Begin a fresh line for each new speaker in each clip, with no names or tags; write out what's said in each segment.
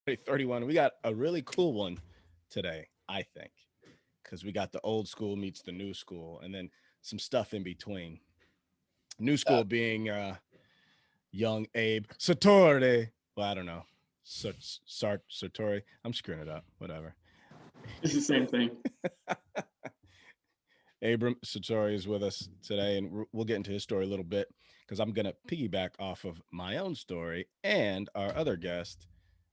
31. We got a really cool one today, I think, because we got the old school meets the new school, and then some stuff in between. New school being young Abe Sartore. Well, I don't know. Sartore. I'm screwing it up. Whatever.
It's the same thing.
Abram Sartore is with us today, and we'll get into his story a little bit because I'm going to piggyback off of my own story and our other guest,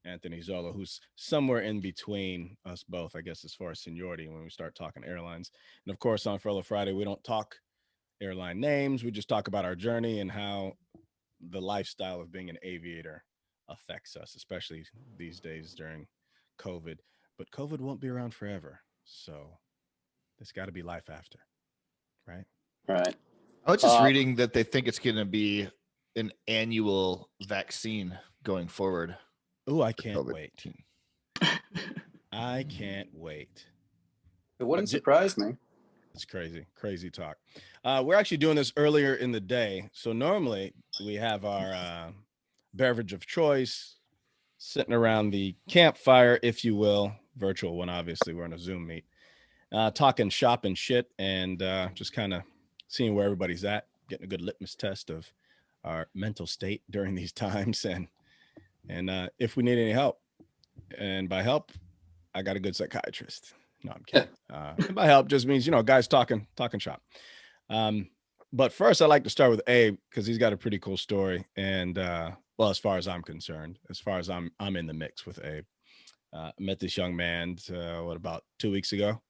Anthony Zollo, who's somewhere in between us both, I guess, as far as seniority when we start talking airlines. And of course, on Furlough Friday, we don't talk airline names. We just talk about our journey and how the lifestyle of being an aviator affects us, especially these days during COVID. But COVID won't be around forever. So there's got to be life after, right?
Right.
I was just reading that they think it's going to be an annual vaccine going forward.
Oh, I can't
COVID-19.
wait. I can't wait.
It wouldn't surprise me.
It's crazy, crazy talk. We're actually doing this earlier in the day. So normally we have our beverage of choice sitting around the campfire, if you will, virtual one. Obviously, we're on a Zoom meet, talking shop and shit, and just kind of seeing where everybody's at, getting a good litmus test of our mental state during these times, and if we need any help. And by help, I got a good psychiatrist. No, I'm kidding. And by help just means, guys talking shop. But first, I'd like to start with Abe because he's got a pretty cool story. And well, as far as I'm concerned, as far as I'm in the mix with Abe. I met this young man, about 2 weeks ago?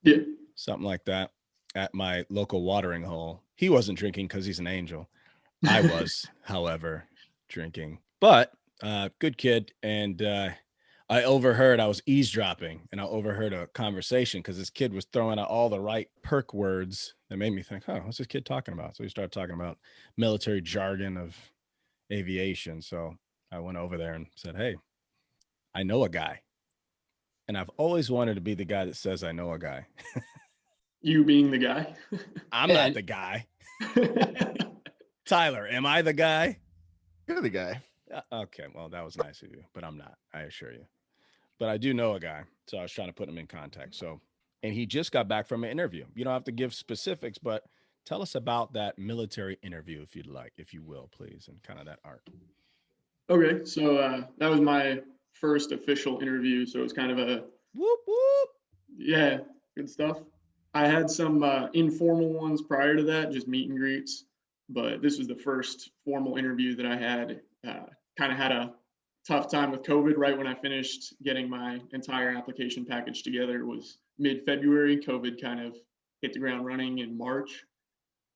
Yeah.
Something like that at my local watering hole. He wasn't drinking because he's an angel. I was, however, drinking. But good kid. And I was eavesdropping, and I overheard a conversation because this kid was throwing out all the right perk words that made me think, oh, what's this kid talking about? So he started talking about military jargon of aviation. So I went over there and said, hey, I know a guy. And I've always wanted to be the guy that says I know a guy.
You being the guy?
I'm not the guy. Tyler, am I the guy?
You're the guy.
Okay, well, that was nice of you, but I'm not, I assure you. But I do know a guy, so I was trying to put him in contact. So, and he just got back from an interview. You don't have to give specifics, but tell us about that military interview, if you'd like, if you will, please, and kind of that arc.
Okay, so that was my first official interview. So it was kind of a
whoop whoop.
Yeah, good stuff. I had some informal ones prior to that, just meet and greets. But this was the first formal interview that I had. Kind of had a tough time with COVID right when I finished getting my entire application package together. It was mid-February. COVID kind of hit the ground running in March.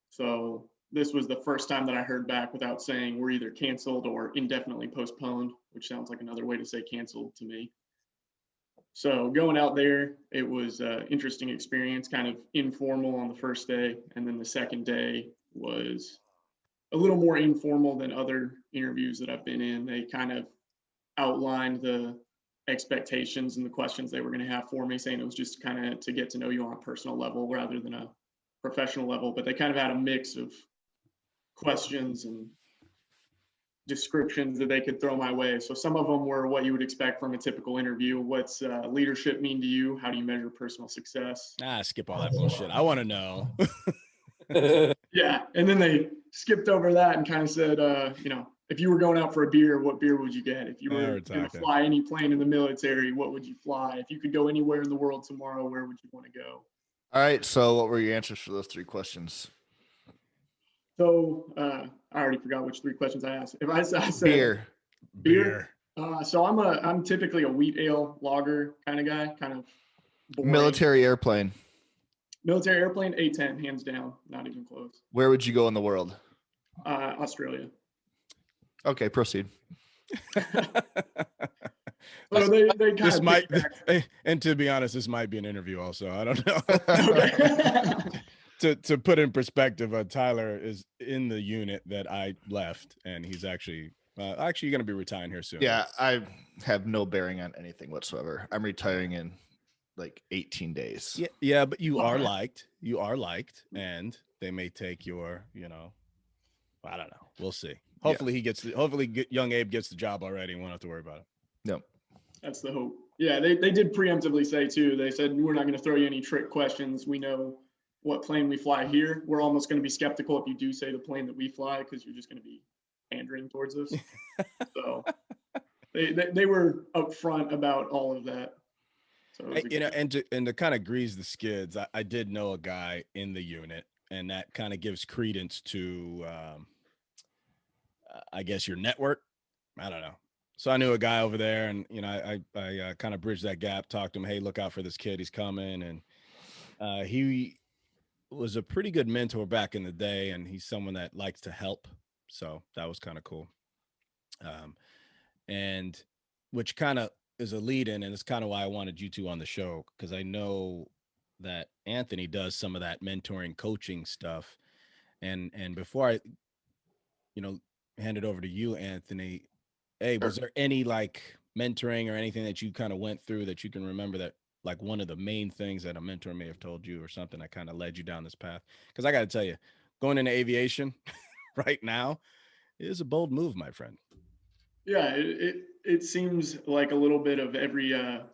So this was the first time that I heard back without saying we're either canceled or indefinitely postponed, which sounds like another way to say canceled to me. So going out there, it was an interesting experience, kind of informal on the first day. And then the second day was a little more informal than other interviews that I've been in. They kind of outlined the expectations and the questions they were going to have for me, saying it was just kind of to get to know you on a personal level rather than a professional level. But they kind of had a mix of questions and descriptions that they could throw my way. So some of them were what you would expect from a typical interview. What's leadership mean to you? How do you measure personal success?
Skip all that bullshit. I want to know.
Yeah. And then they skipped over that and kind of said, if you were going out for a beer, what beer would you get? If you were going to fly any plane in the military, what would you fly? If you could go anywhere in the world tomorrow, where would you want to go?
All right. So what were your answers for those 3 questions?
So I already forgot which 3 questions I asked. If I said beer. So I'm typically a wheat ale lager kind of guy, kind of boring.
Military airplane.
Military airplane, A-10, hands down, not even close.
Where would you go in the world?
Australia.
Okay, proceed.
So they kind
this
of
might, and to be honest, this might be an interview also. I don't know. To put in perspective, Tyler is in the unit that I left, and he's actually going to be retiring here soon.
Yeah, I have no bearing on anything whatsoever. I'm retiring in like 18 days.
Yeah, but you are liked. You are liked, and they may take your, I don't know. We'll see. Hopefully young Abe gets the job already and won't have to worry about it.
No.
That's the hope. Yeah, they did preemptively say too. They said, we're not going to throw you any trick questions. We know what plane we fly here. We're almost going to be skeptical if you do say the plane that we fly, because you're just going to be pandering towards us. So they were upfront about all of that. So it was a
You know,
good-
and to kind of grease the skids, I did know a guy in the unit, and that kind of gives credence to, I guess, your network. I don't know. So I knew a guy over there, and you know, I kind of bridged that gap. Talked to him, hey, look out for this kid. He's coming, and he was a pretty good mentor back in the day, and he's someone that likes to help. So that was kind of cool. And which kind of is a lead in, and it's kind of why I wanted you two on the show, because I know that Anthony does some of that mentoring coaching stuff. And before I, you know, hand it over to you, Anthony, hey, was there any like mentoring or anything that you kind of went through that you can remember that like one of the main things that a mentor may have told you or something that kind of led you down this path? Because I got to tell you, going into aviation right now is a bold move, my friend.
Yeah, it seems like a little bit of every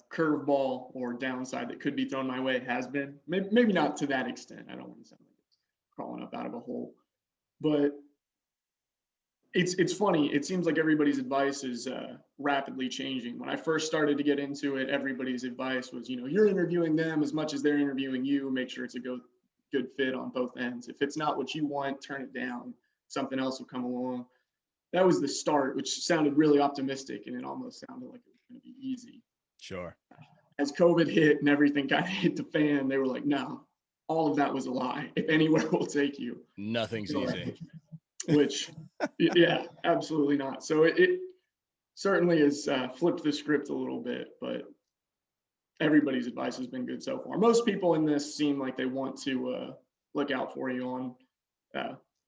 curveball or downside that could be thrown my way has been. Maybe not to that extent. I don't want to sound like it's crawling up out of a hole, but it's funny. It seems like everybody's advice is rapidly changing. When I first started to get into it, everybody's advice was, you know, you're interviewing them as much as they're interviewing you. Make sure it's a good fit on both ends. If it's not what you want, turn it down. Something else will come along. That was the start, which sounded really optimistic, and it almost sounded like it was going to be easy.
Sure.
As COVID hit and everything kind of hit the fan, they were like, no, all of that was a lie. If anywhere will take you,
Nothing's easy.
Which, yeah, absolutely not. So it certainly has flipped the script a little bit, but everybody's advice has been good so far. Most people in this seem like they want to look out for you on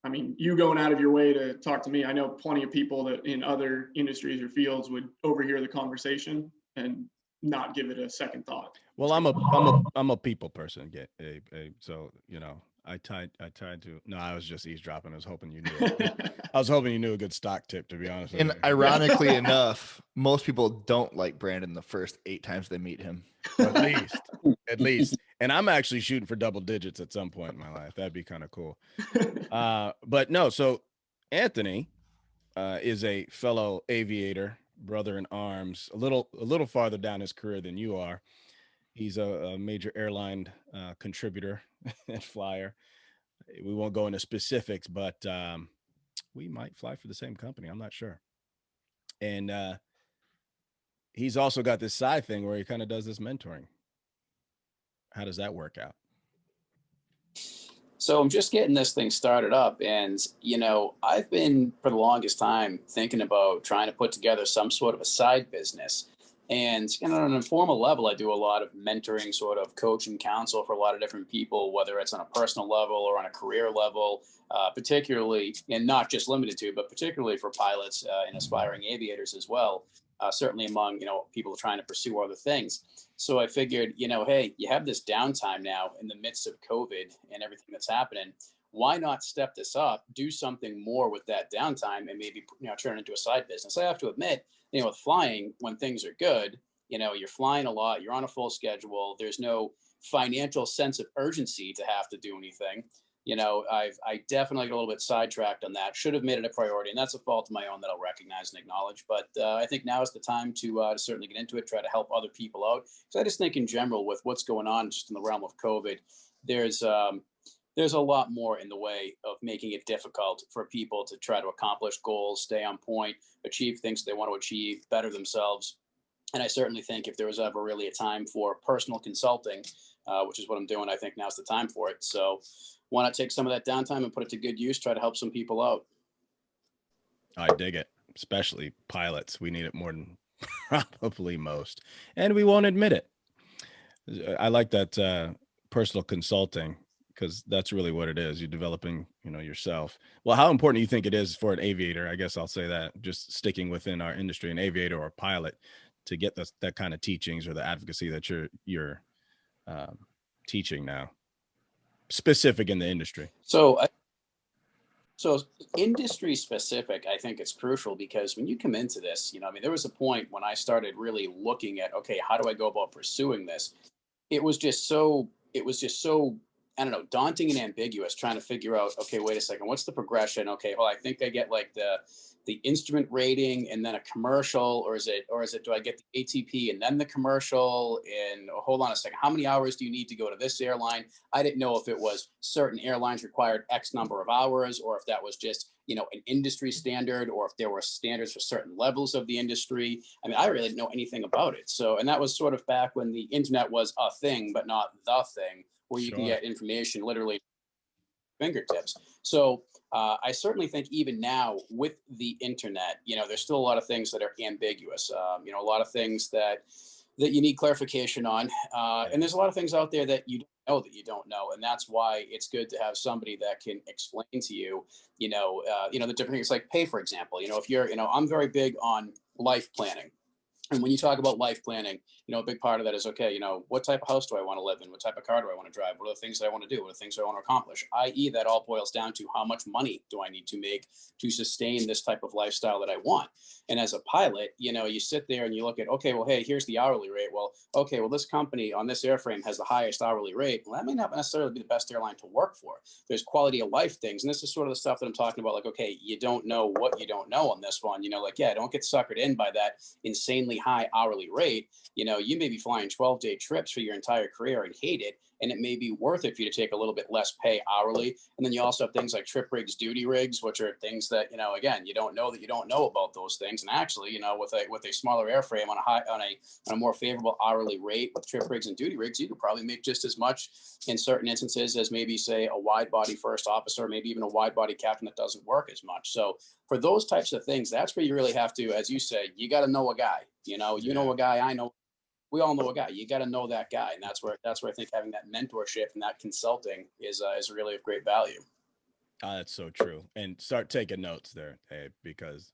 I mean, you going out of your way to talk to me, I know plenty of people that in other industries or fields would overhear the conversation and not give it a second thought.
Well, I'm a people person. So you know, I tried to. No, I was just eavesdropping. I was hoping you knew. I was hoping you knew a good stock tip. To be honest with
And
you.
ironically enough, most people don't like Brandon the first 8 times they meet him.
At least. And I'm actually shooting for double digits at some point in my life. That'd be kind of cool. But no, so Anthony is a fellow aviator, brother in arms, a little farther down his career than you are. He's a major airline contributor and flyer. We won't go into specifics, but we might fly for the same company. I'm not sure. And he's also got this side thing where he kind of does this mentoring. How does that work out?
So I'm just getting this thing started up, and you know, I've been for the longest time thinking about trying to put together some sort of a side business. And you know, on an informal level, I do a lot of mentoring, sort of coaching, counsel for a lot of different people, whether it's on a personal level or on a career level, particularly, and not just limited to, but particularly for pilots and aspiring aviators as well. Certainly among, you know, people trying to pursue other things. So I figured, you know, hey, you have this downtime now in the midst of COVID and everything that's happening. Why not step this up, do something more with that downtime, and maybe, you know, turn it into a side business? I have to admit, you know, with flying, when things are good, you know, you're flying a lot, you're on a full schedule, there's no financial sense of urgency to have to do anything. You know, I definitely got a little bit sidetracked on that. Should have made it a priority, and that's a fault of my own that I'll recognize and acknowledge. But I think now is the time to certainly get into it, try to help other people out. So I just think in general, with what's going on just in the realm of COVID, there's a lot more in the way of making it difficult for people to try to accomplish goals, stay on point, achieve things they want to achieve, better themselves. And I certainly think if there was ever really a time for personal consulting, which is what I'm doing, I think now's the time for it. So why not take some of that downtime and put it to good use, try to help some people out.
I dig it, especially pilots. We need it more than probably most, and we won't admit it. I like that personal consulting, because that's really what it is. You're developing, you know, yourself. Well, how important do you think it is for an aviator? I guess I'll say that, just sticking within our industry, an aviator or a pilot, to get that kind of teachings or the advocacy that you're teaching now, specific in the industry.
So So industry specific, I think it's crucial because when you come into this, I mean, there was a point when I started really looking at, okay, how do I go about pursuing this? It was just so I don't know, daunting and ambiguous trying to figure out, okay, wait a second, what's the progression? Okay, well, I think I get like the instrument rating and then a commercial, or is it do I get the ATP and then the commercial? And oh, hold on a second, how many hours do you need to go to this airline? I didn't know if it was certain airlines required X number of hours, or if that was just an industry standard, or if there were standards for certain levels of the industry. I mean, I really didn't know anything about it. So, and that was sort of back when the internet was a thing, but not the thing, where you can
Sure.
get information literally fingertips. So I certainly think even now with the internet, there's still a lot of things that are ambiguous. A lot of things that you need clarification on, and there's a lot of things out there that you don't know that you don't know, and that's why it's good to have somebody that can explain to you, the different things like pay, for example. If you're, I'm very big on life planning. And when you talk about life planning, a big part of that is, okay, what type of house do I want to live in? What type of car do I want to drive? What are the things that I want to do? What are the things that I want to accomplish? I.e., that all boils down to how much money do I need to make to sustain this type of lifestyle that I want? And as a pilot, you sit there and you look at, okay, well, hey, here's the hourly rate. Well, okay, well, this company on this airframe has the highest hourly rate. Well, that may not necessarily be the best airline to work for. There's quality of life things. And this is sort of the stuff that I'm talking about. Like, okay, you don't know what you don't know on this one. Like, yeah, don't get suckered in by that insanely high hourly rate. You may be flying 12-day trips for your entire career and hate it, and it may be worth it for you to take a little bit less pay hourly. And then you also have things like trip rigs, duty rigs, which are things that, again, you don't know that you don't know about those things. And actually, with a smaller airframe on a more favorable hourly rate with trip rigs and duty rigs, you could probably make just as much in certain instances as maybe, say, a wide body first officer, maybe even a wide body captain that doesn't work as much. So for those types of things, that's where you really have to, as you say, you got to know a guy. You know a guy, I know, we all know a guy. You got to know that guy, and that's where I think having that mentorship and that consulting is really of great value.
That's so true. And start taking notes there, Abe, because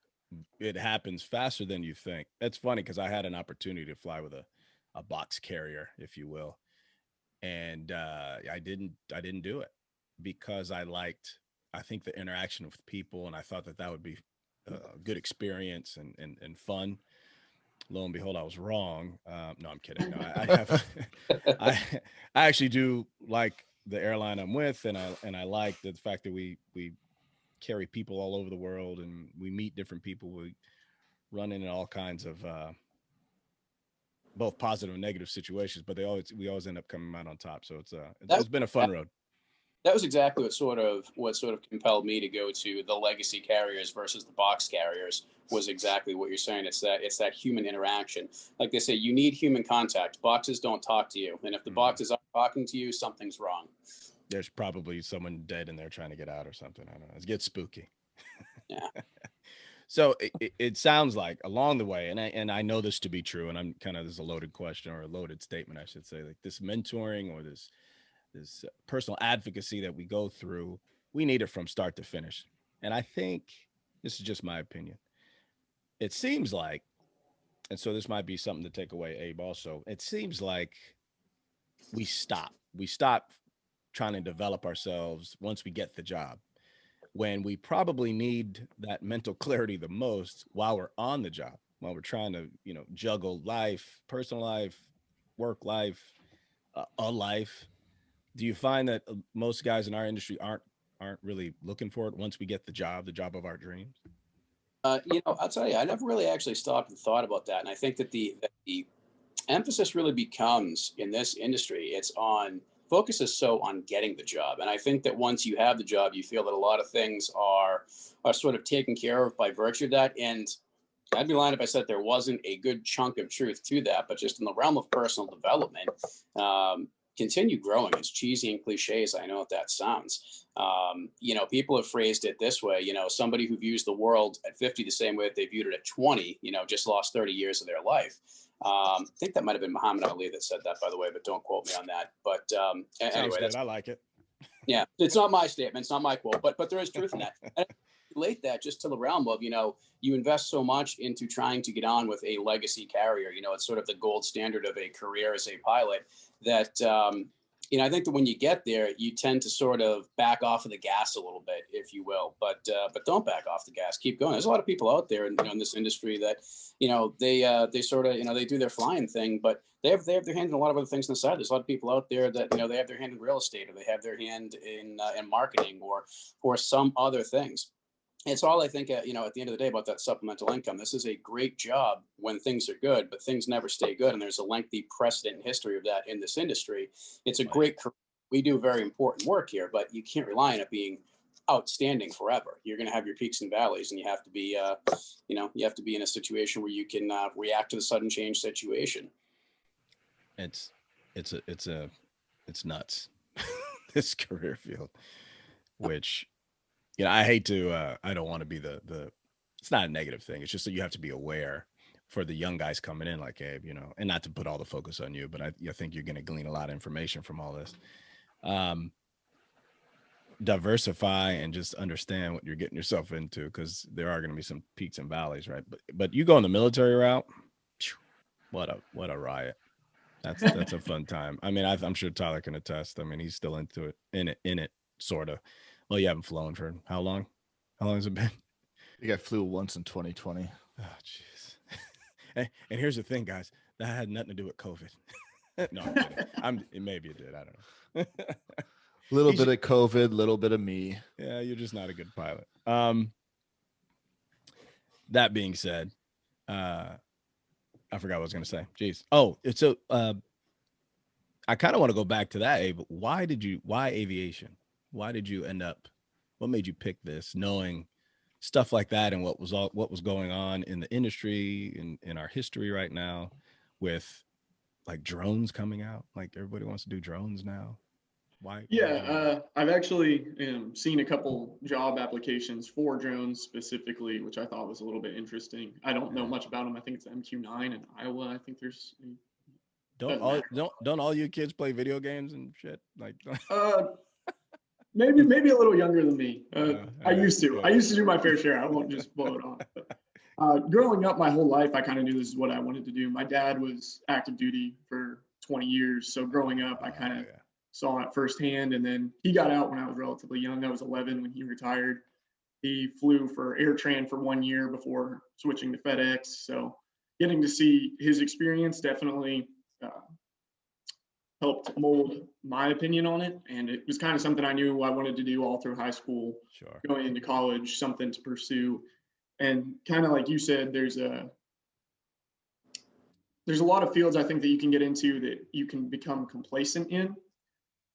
it happens faster than you think. That's funny because I had an opportunity to fly with a box carrier, if you will, and I didn't do it because I think the interaction with people, and I thought that would be a good experience and fun. Lo and behold, I was wrong. No, I'm kidding. No, I have, I, I actually do like the airline I'm with, and I like the fact that we carry people all over the world, and we meet different people. We run into all kinds of both positive and negative situations, but we always end up coming out on top. So it's been a fun road.
That was exactly what sort of compelled me to go to the legacy carriers versus the box carriers. Was exactly what you're saying. It's that human interaction. Like they say, you need human contact. Boxes don't talk to you, and if the boxes aren't talking to you, something's wrong.
There's probably someone dead in there trying to get out or something. I don't know. It gets spooky.
Yeah.
So it sounds like along the way, and I know this to be true, and I'm kind of, this is a loaded question or a loaded statement, I should say, like this mentoring or this personal advocacy that we go through, we need it from start to finish. And I think this is just my opinion. It seems like, and so this might be something to take away, Abe, also. It seems like we stop trying to develop ourselves once we get the job, when we probably need that mental clarity the most while we're on the job, while we're trying to, juggle life, personal life, work life, a life. Do you find that most guys in our industry aren't really looking for it once we get the job of our dreams?
I'll tell you, I never really actually stopped and thought about that, and I think that the emphasis really becomes in this industry, it's on focuses so on getting the job. And I think that once you have the job, you feel that a lot of things are sort of taken care of by virtue of that. And I'd be lying if I said there wasn't a good chunk of truth to that, but just in the realm of personal development, continue growing. As cheesy and cliche as I know what that sounds. People have phrased it this way, somebody who views the world at 50 the same way that they viewed it at 20, just lost 30 years of their life. I think that might have been Muhammad Ali that said that, by the way, but don't quote me on that. But anyway,
good. I like it.
Yeah, it's not my statement, it's not my quote, but there is truth in that. And I relate that just to the realm of, you invest so much into trying to get on with a legacy carrier. It's sort of the gold standard of a career as a pilot that I think that when you get there, you tend to sort of back off of the gas a little bit, if you will, but don't back off the gas. Keep going. There's a lot of people out there, in this industry that, they sort of, they do their flying thing, but they have their hand in a lot of other things on the side. There's a lot of people out there that, they have their hand in real estate, or they have their hand in marketing, or some other things. It's all, I think, at the end of the day, about that supplemental income. This is a great job when things are good, but things never stay good. And there's a lengthy precedent and history of that in this industry. It's a great career. We do very important work here, but you can't rely on it being outstanding forever. You're going to have your peaks and valleys, and you have to be, you have to be in a situation where you can react to the sudden change situation.
It's nuts. This career field, which, I hate to, I don't want to be the, it's not a negative thing. It's just that you have to be aware for the young guys coming in like Abe, and not to put all the focus on you, but I think you're going to glean a lot of information from all this. Diversify and just understand what you're getting yourself into, because there are going to be some peaks and valleys, right? But you go on the military route, what a riot. That's a fun time. I mean, I'm sure Tyler can attest. I mean, he's still into it, in it, sort of. Well, you haven't flown for how long? How long has it been?
I think I flew once in 2020.
Oh, jeez. and here's the thing, guys. That had nothing to do with COVID. No, I'm kidding. Maybe it did. I don't know.
Little bit of COVID, little bit of me.
Yeah, you're just not a good pilot. That being said, I forgot what I was going to say. Jeez. Oh, so I kind of want to go back to that, Abe. Why aviation? Why did you what made you pick this, knowing stuff like that and what was going on in the industry, in our history right now, with like drones coming out? Like, everybody wants to do drones now. Why?
Yeah, I've actually seen a couple job applications for drones specifically, which I thought was a little bit interesting. I don't know much about them. I think it's MQ-9 in Iowa. I think there's.
Don't all you kids play video games and shit? Like,
maybe a little younger than me. I used to do my fair share. I won't just blow it off. But, growing up my whole life, I kind of knew this is what I wanted to do. My dad was active duty for 20 years. So growing up, I kind of saw it firsthand. And then he got out when I was relatively young. I was 11 when he retired. He flew for AirTran for 1 year before switching to FedEx. So getting to see his experience definitely helped mold my opinion on it. And it was kind of something I knew I wanted to do all through high school, going into college, something to pursue. And kind of like you said, there's a lot of fields I think that you can get into that you can become complacent in.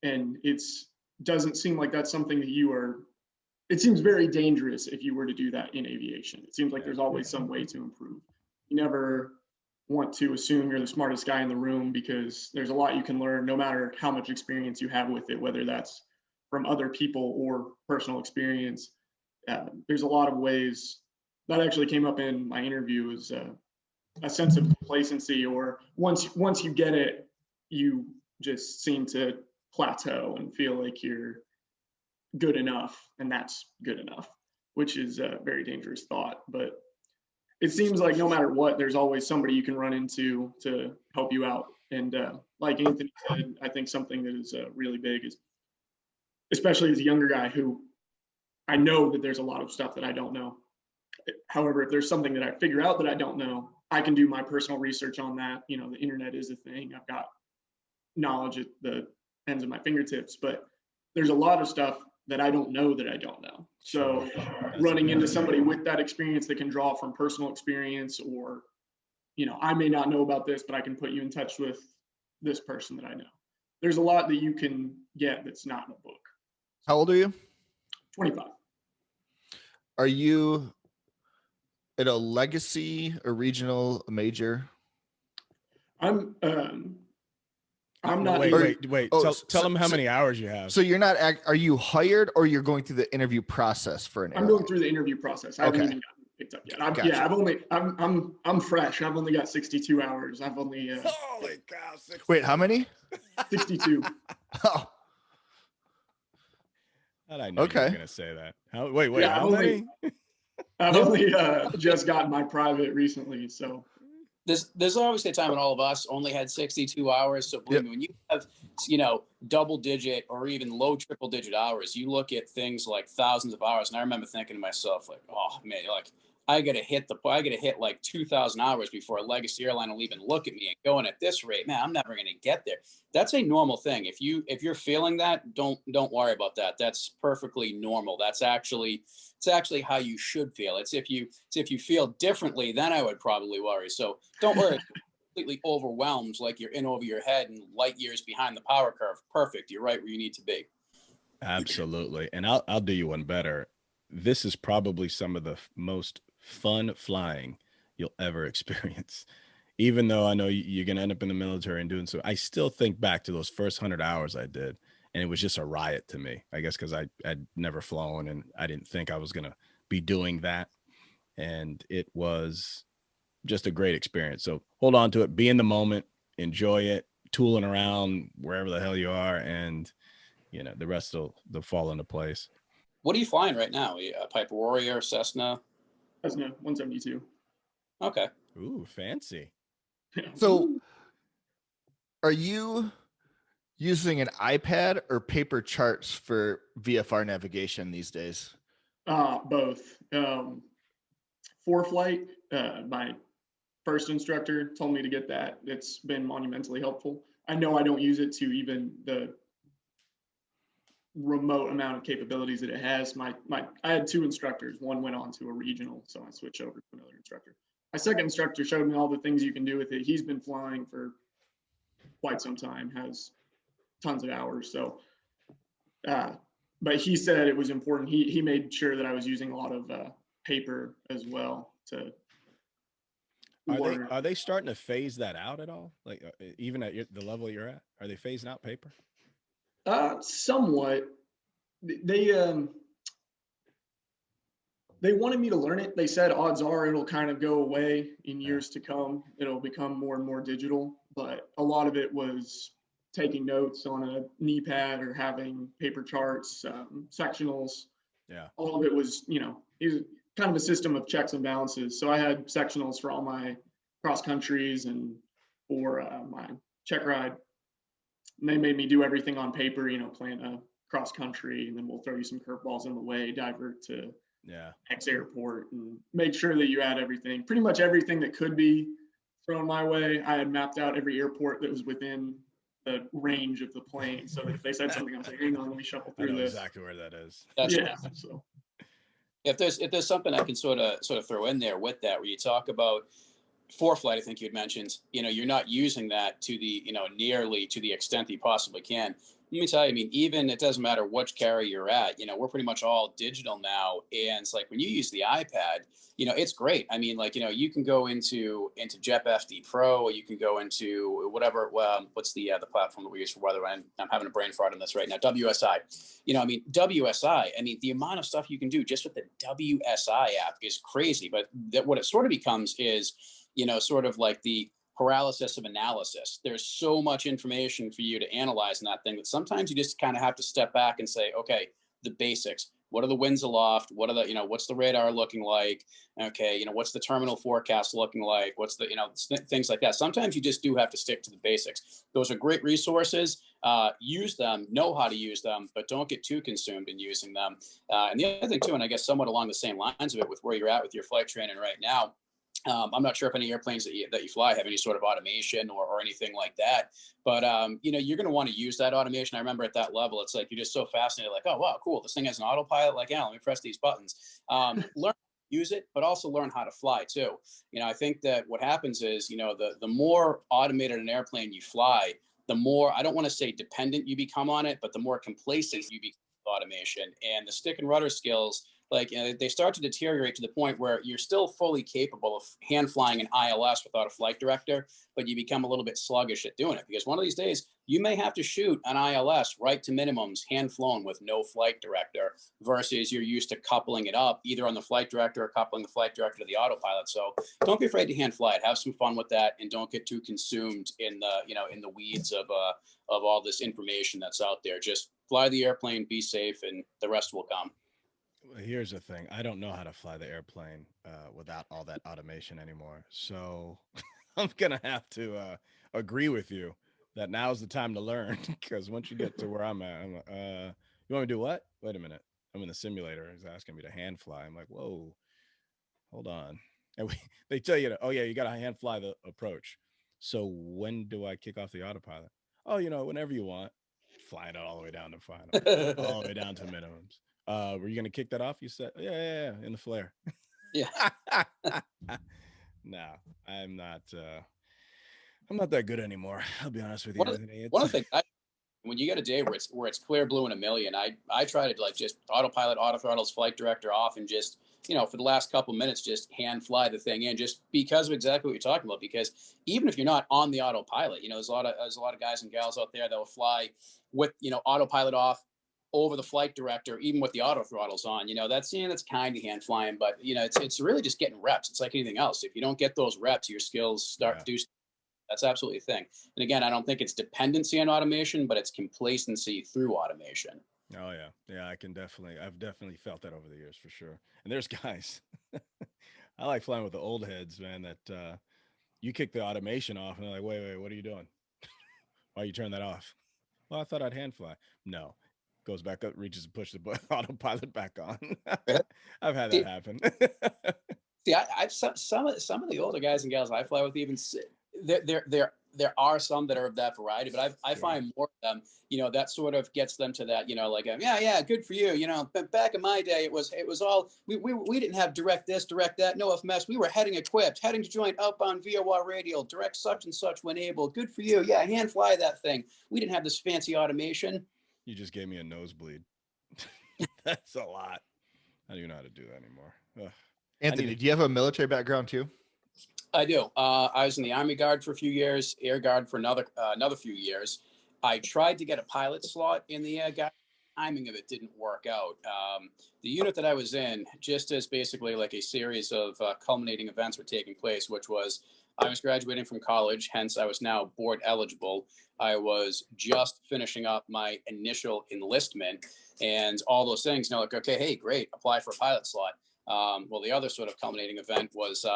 And doesn't seem like that's something that it seems very dangerous if you were to do that in aviation. It seems like there's always some way to improve. You never want to assume you're the smartest guy in the room, because there's a lot you can learn no matter how much experience you have with it, whether that's from other people or personal experience. There's a lot of ways that actually came up in my interview, is a sense of complacency, or once you get it, you just seem to plateau and feel like you're good enough, and that's good enough, which is a very dangerous thought. But it seems like no matter what, there's always somebody you can run into to help you out. And like Anthony said, I think something that is really big is, especially as a younger guy who I know that there's a lot of stuff that I don't know. However, if there's something that I figure out that I don't know, I can do my personal research on that. The internet is a thing. I've got knowledge at the ends of my fingertips, but there's a lot of stuff that I don't know that I don't know. So running into somebody with that experience that can draw from personal experience, or, I may not know about this, but I can put you in touch with this person that I know. There's a lot that you can get that's not in a book.
How old are you?
25.
Are you at a legacy, a regional, a major?
I'm not.
Wait. Tell them how many hours you have.
So you're not. Are you hired, or you're going through the interview process for an?
I'm going through the interview process. I haven't even gotten picked up yet.
Gotcha.
I'm fresh. I've only got 62 hours. I've only.
Holy cow! 62.
Wait, how many?
62.
Oh.
I know you were gonna say that. Wait. Yeah, how many?
I've only just gotten my private recently, so.
there's always a time when all of us only had 62 hours. So believe me, when you have, double digit or even low triple digit hours, you look at things like thousands of hours. And I remember thinking to myself, like, oh man, like I gotta hit like 2,000 hours before a legacy airline will even look at me, and going at this rate, man, I'm never gonna get there. That's a normal thing. If you're feeling that, don't worry about that. That's perfectly normal. It's actually how you should feel. It's if you feel differently, then I would probably worry. So don't worry. Completely overwhelmed, like you're in over your head and light years behind the power curve. Perfect. You're right where you need to be.
Absolutely. And I'll do you one better. This is probably some of the most fun flying you'll ever experience. Even though I know you're going to end up in the military and doing so, I still think back to those first 100 hours I did, and it was just a riot to me, I guess, because I'd never flown and I didn't think I was going to be doing that. And it was just a great experience. So hold on to it, be in the moment, enjoy it, tooling around wherever the hell you are, and the rest will fall into place.
What are you flying right now? Piper Warrior, Cessna?
Cessna 172.
Okay.
Ooh, fancy.
So are you using an iPad or paper charts for VFR navigation these days?
Both. For flight, my first instructor told me to get that. It's been monumentally helpful. I know I don't use it to even the remote amount of capabilities that it has. I had two instructors. One went on to a regional, so I switched over to another instructor. My second instructor showed me all the things you can do with it. He's been flying for quite some time, has tons of hours. So, but he said it was important. He made sure that I was using a lot of paper as well to.
Are they starting to phase that out at all? Like even at the level you're at, are they phasing out paper?
Somewhat. They wanted me to learn it. They said odds are it'll kind of go away in years to come. It'll become more and more digital, but a lot of it was taking notes on a knee pad or having paper charts, sectionals.
Yeah.
All of it was, it was kind of a system of checks and balances. So I had sectionals for all my cross countries and for my check ride. And they made me do everything on paper, plan a cross country, and then we'll throw you some curveballs in the way, divert to X airport, and make sure that you had everything, pretty much everything that could be thrown my way. I had mapped out every airport that was within the range of the plane, so that if they said something, I'm like, hang on, let me shuffle through this.
Exactly where that is.
So
if there's something I can sort of throw in there with that, where you talk about for flight, I think you had mentioned, you're not using that to the, nearly to the extent that you possibly can. Let me tell you, I mean, even it doesn't matter which carrier you're at, we're pretty much all digital now. And it's like when you use the iPad, it's great. I mean, like, you can go into JEP FD Pro, or you can go into whatever, what's the platform that we use for weather? I'm having a brain fart on this right now. WSI. WSI, the amount of stuff you can do just with the WSI app is crazy. But what it sort of becomes is, sort of like the paralysis of analysis. There's so much information for you to analyze in that thing that sometimes you just kind of have to step back and say, okay, the basics. What are the winds aloft? What are the, what's the radar looking like? Okay, what's the terminal forecast looking like? What's the, things like that. Sometimes you just do have to stick to the basics. Those are great resources. Use them, know how to use them, but don't get too consumed in using them. And the other thing too, and I guess somewhat along the same lines of it with where you're at with your flight training right now, I'm not sure if any airplanes that you fly have any sort of automation or anything like that, but you're going to want to use that automation. I remember at that level, it's like you're just so fascinated, like, oh wow, cool, this thing has an autopilot. Like, yeah, let me press these buttons. Learn use it, but also learn how to fly too. I think that what happens is, the more automated an airplane you fly, the more, I don't want to say dependent you become on it, but the more complacent you become with automation, and the stick and rudder skills. Like, they start to deteriorate to the point where you're still fully capable of hand flying an ILS without a flight director, but you become a little bit sluggish at doing it, because one of these days you may have to shoot an ILS right to minimums, hand flown with no flight director, versus you're used to coupling it up either on the flight director or coupling the flight director to the autopilot. So don't be afraid to hand fly it. Have some fun with that, and don't get too consumed in the, in the weeds of all this information that's out there. Just fly the airplane, be safe, and the rest will come.
Here's the thing. I don't know how to fly the airplane without all that automation anymore. So I'm gonna have to agree with you that now's the time to learn, because once you get to where I'm at, I'm like, you want me to do what? Wait a minute. I'm in the simulator. He's asking me to hand fly. I'm like, whoa, hold on. And they tell you, oh yeah, you got to hand fly the approach. So when do I kick off the autopilot? Oh, whenever you want. Flying it all the way down to final, all the way down to minimums. Were you gonna kick that off? You said, yeah, in the flare.
Yeah.
No, I'm not. I'm not that good anymore. I'll be honest with you,
One of,
Anthony.
one of the things when you get a day where it's clear blue and a million, I try to like just autopilot, auto throttles, flight director off, and just for the last couple of minutes just hand fly the thing in, just because of exactly what you're talking about. Because even if you're not on the autopilot, there's a lot of guys and gals out there that will fly with autopilot off over the flight director, even with the auto throttles on. That's kind of hand flying, but it's really just getting reps. It's like anything else. If you don't get those reps, your skills start to do. That's absolutely a thing. And again, I don't think it's dependency on automation, but it's complacency through automation.
Oh yeah. I've definitely felt that over the years for sure. And there's guys, I like flying with the old heads, man, that you kick the automation off and they're like, wait, what are you doing? Why you turn that off? Well, I thought I'd hand fly. No, goes back up, reaches and pushes the autopilot back on. I've had that happen.
See, I've some of the older guys and gals I fly with, even there are some that are of that variety, but I find more of them, that sort of gets them to that, like, yeah, good for you. But back in my day, it was all, we didn't have direct this, direct that, no FMS. We were heading equipped, heading to join outbound VOR radial, direct such and such when able. Good for you. Yeah, hand fly that thing. We didn't have this fancy automation.
You just gave me a nosebleed. That's a lot. I don't even know how to do that anymore. Ugh.
Anthony, do you have a military background too?
I do. I was in the Army Guard for a few years, Air Guard for another few years. I tried to get a pilot slot in the Air Guard. Timing of it didn't work out. The unit that I was in, just as basically like a series of culminating events were taking place, which was I was graduating from college, hence I was now board eligible. I was just finishing up my initial enlistment and all those things. Like, okay, hey, great, apply for a pilot slot. Well, the other sort of culminating event was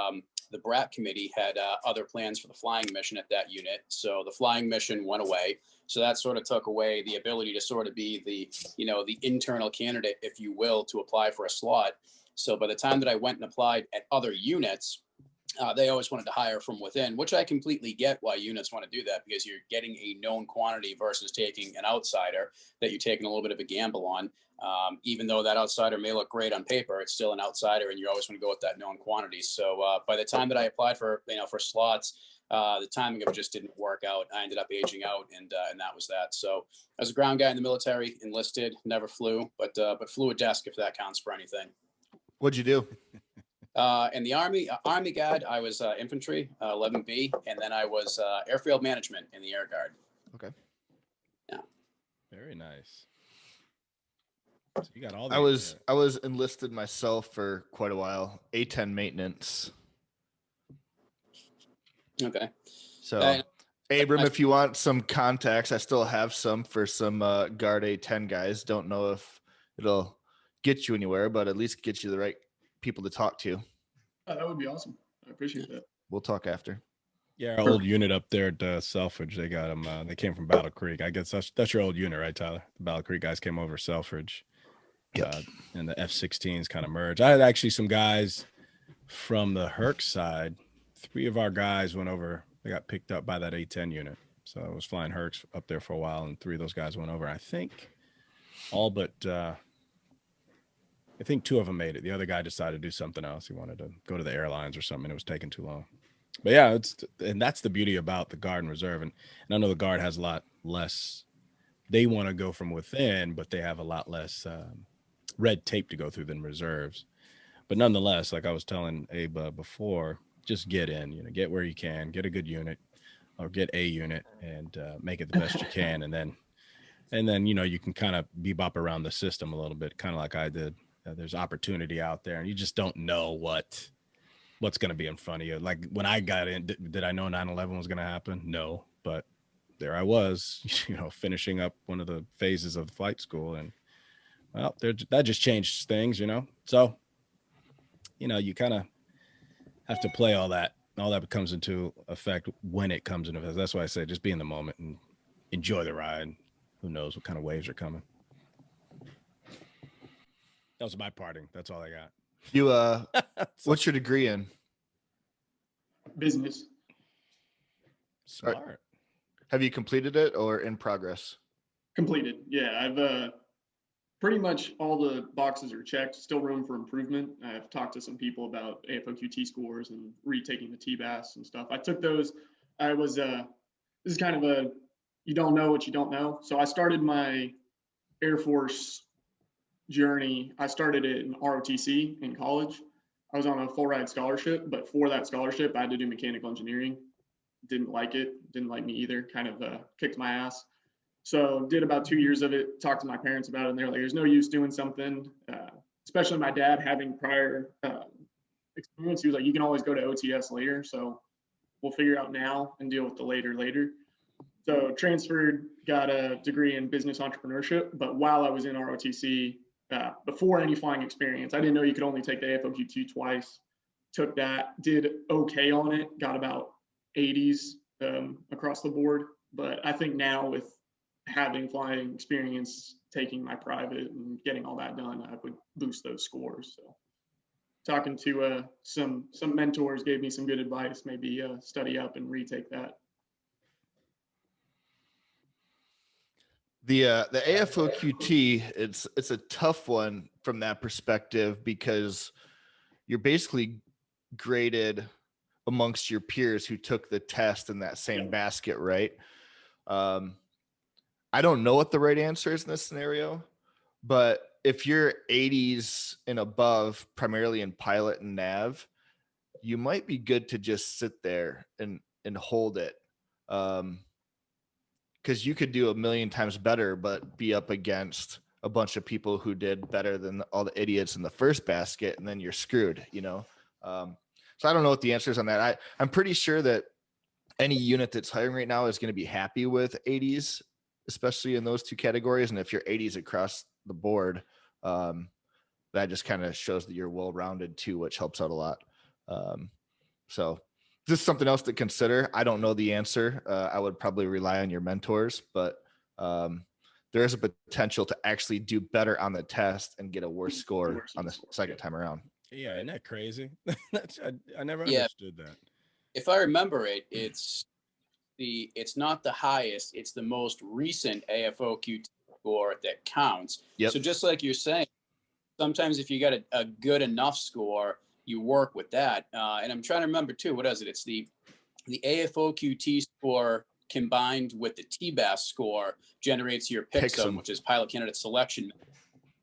the BRAT committee had other plans for the flying mission at that unit. So the flying mission went away. So that sort of took away the ability to sort of be the internal candidate, if you will, to apply for a slot. So by the time that I went and applied at other units, they always wanted to hire from within, which I completely get why units want to do that, because you're getting a known quantity versus taking an outsider that you're taking a little bit of a gamble on. Even though that outsider may look great on paper, it's still an outsider, and you always want to go with that known quantity. So by the time that I applied for slots, the timing of it just didn't work out. I ended up aging out, and that was that. So I was a ground guy in the military, enlisted, never flew, but flew a desk, if that counts for anything.
What'd you do?
In the Army Guard, I was infantry, 11B, and then I was airfield management in the Air Guard.
Okay.
Yeah.
Very nice. So you got all the
I was enlisted myself for quite a while. A-10 maintenance.
Okay.
So, Abram, if you want some contacts, I still have some for some Guard A-10 guys. Don't know if it'll get you anywhere, but at least get you the right people to talk to.
That would be awesome. I appreciate that.
We'll talk after.
Yeah, our old unit up there at Selfridge, they got them. They came from Battle Creek. I guess that's your old unit, right, Tyler? The Battle Creek guys came over Selfridge.
Yep.
And the F-16s kind of merged. I had actually some guys from the Herc side. 3 of our guys went over. They got picked up by that A-10 unit. So I was flying Hercs up there for a while, and 3 of those guys went over. I think all but I think 2 of them made it. The other guy decided to do something else. He wanted to go to the airlines or something. It was taking too long. But yeah, that's the beauty about the Guard and Reserve. And I know the Guard has a lot less. They want to go from within, but they have a lot less red tape to go through than reserves. But nonetheless, like I was telling Abe before, just get in, get where you can, get a good unit or get a unit and make it the best you can. And then, you can kind of bebop around the system a little bit, kind of like I did. There's opportunity out there and you just don't know what's going to be in front of you. Like when I got in, did I know 9/11 was going to happen? No, but there I was, finishing up one of the phases of flight school. And well, that just changed things, So, you kind of have to play all that all that comes into effect when it comes into effect. That's why I say just be in the moment and enjoy the ride. Who knows what kind of waves are coming. That was my parting. That's all I got.
You what's your degree in?
Business.
Smart.
Have you completed it or in progress?
Completed. Yeah, I've pretty much all the boxes are checked. Still room for improvement. I've talked to some people about AFOQT scores and retaking the TBAS and stuff. I took those. I was this is kind of a you don't know what you don't know. So I started my Air Force journey. I started it in ROTC in college. I was on a full ride scholarship, but for that scholarship, I had to do mechanical engineering. Didn't like it. Didn't like me either. Kind of kicked my ass. So did about 2 years of it, talked to my parents about it, and they're like, there's no use doing something, especially my dad having prior experience. He was like, you can always go to OTS later. So we'll figure out now and deal with the later. So transferred, got a degree in business entrepreneurship. But while I was in ROTC, before any flying experience, I didn't know you could only take the AFOQT twice. Took that, did okay on it, got about 80s across the board. But I think now with having flying experience, taking my private and getting all that done, I would boost those scores. So talking to some mentors gave me some good advice, maybe study up and retake that.
The AFOQT, it's a tough one from that perspective because you're basically graded amongst your peers who took the test in that same basket, right? I don't know what the right answer is in this scenario, but if you're 80s and above, primarily in pilot and nav, you might be good to just sit there and hold it. Because you could do a million times better, but be up against a bunch of people who did better than all the idiots in the first basket, and then you're screwed, you know? So I don't know what the answer is on that. I'm pretty sure that any unit that's hiring right now is going to be happy with 80s, especially in those two categories. And if you're 80s across the board, that just kind of shows that you're well-rounded too, which helps out a lot. So just something else to consider. I don't know the answer. I would probably rely on your mentors, but there is a potential to actually do better on the test and get a worse score on the second time around.
Yeah, isn't that crazy? I never understood that.
If I remember it, it's not the highest, it's the most recent AFOQT score that counts.
Yep.
So just like you're saying, sometimes if you got a good enough score, you work with that. And I'm trying to remember too, what is it? It's the AFOQT score combined with the TBAS score generates your PICSM, which is Pilot Candidate Selection.